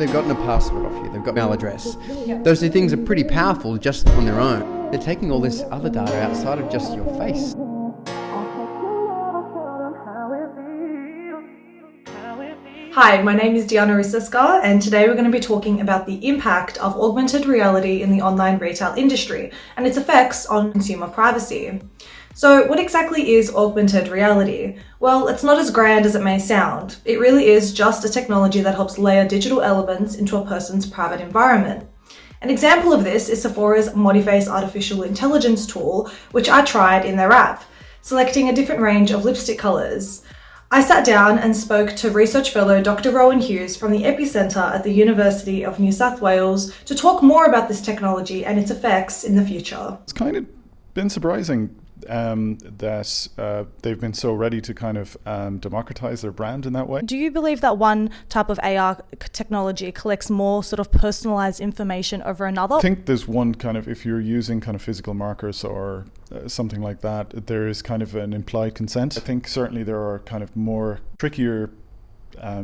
They've gotten a password off you, they've got mail address. Those two things are pretty powerful just on their own. They're taking all this other data outside of just your face. Hi, my name is Deanna Ruseska, and today we're going to be talking about the impact of augmented reality in the online retail industry and its effects on consumer privacy. So what exactly is augmented reality? Well, it's not as grand as it may sound. It really is just a technology that helps layer digital elements into a person's private environment. An example of this is Sephora's Modiface artificial intelligence tool, which I tried in their app, selecting a different range of lipstick colours. I sat down and spoke to research fellow Dr Rowan Hughes from the Epicentre at the University of New South Wales to talk more about this technology and its effects in the future. It's kind of been surprising that they've been so ready to kind of democratize their brand in that way. Do you believe that one type of AR technology collects more sort of personalized information over another? I think there's one kind of, if you're using kind of physical markers or something like that, there is kind of an implied consent. I think certainly there are kind of more trickier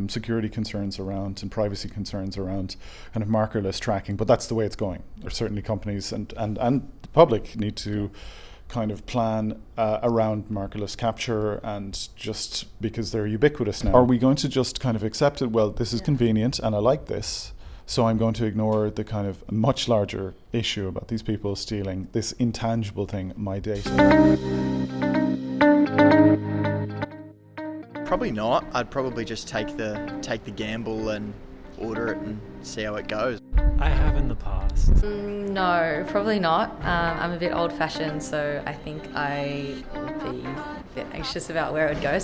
security concerns around and privacy concerns around kind of markerless tracking, but that's the way it's going. There's certainly companies and the public need to kind of plan around markerless capture, and just because they're ubiquitous now. Are we going to just kind of accept it? Well, this is convenient and I like this, so I'm going to ignore the kind of much larger issue about these people stealing this intangible thing, my data. Probably not. I'd probably just take the gamble and order it and see how it goes. I have in the past. No, probably not. I'm a bit old-fashioned, so I think I would be a bit anxious about where it would go.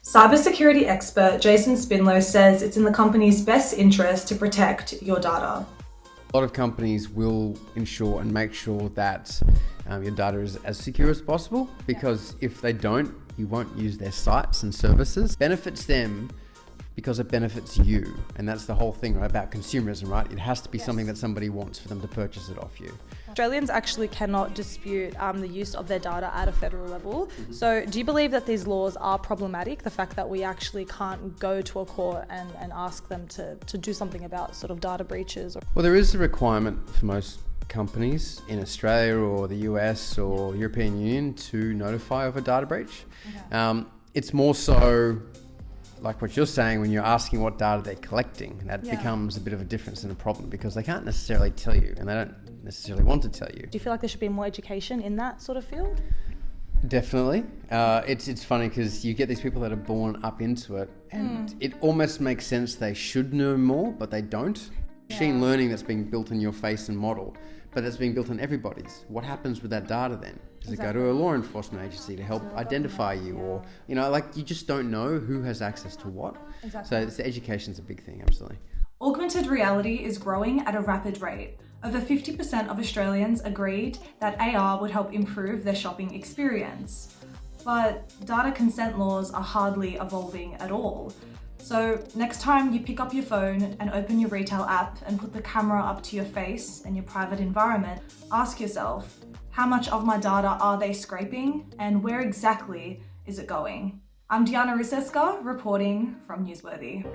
Cybersecurity expert Jason Splindlow says it's in the company's best interest to protect your data. A lot of companies will ensure and make sure that your data is as secure as possible, because if they don't, you won't use their sites and services. It benefits them because it benefits you, and that's the whole thing, right, about consumerism, right? It has to be something that somebody wants for them to purchase it off you. Australians actually cannot dispute the use of their data at a federal level. So do you believe that these laws are problematic, the fact that we actually can't go to a court and ask them to do something about sort of data breaches? Well, there is a requirement for most companies in Australia or the US or European Union to notify of a data breach. Okay. It's more so like what you're saying, when you're asking what data they're collecting, that becomes a bit of a difference and a problem, because they can't necessarily tell you and they don't necessarily want to tell you. Do you feel like there should be more education in that sort of field? Definitely. It's funny because you get these people that are born up into it, and it almost makes sense they should know more, but they don't. Machine learning that's being built in your face and model, but that's being built on everybody's. What happens with that data then? Does it go to a law enforcement agency to help identify you, or you just don't know who has access to what. So the education's a big thing, absolutely. Augmented reality is growing at a rapid rate. Over 50% of Australians agreed that AR would help improve their shopping experience. But data consent laws are hardly evolving at all. So next time you pick up your phone and open your retail app and put the camera up to your face and your private environment, ask yourself, how much of my data are they scraping, and where exactly is it going? I'm Deanna Ruseska, reporting from Newsworthy.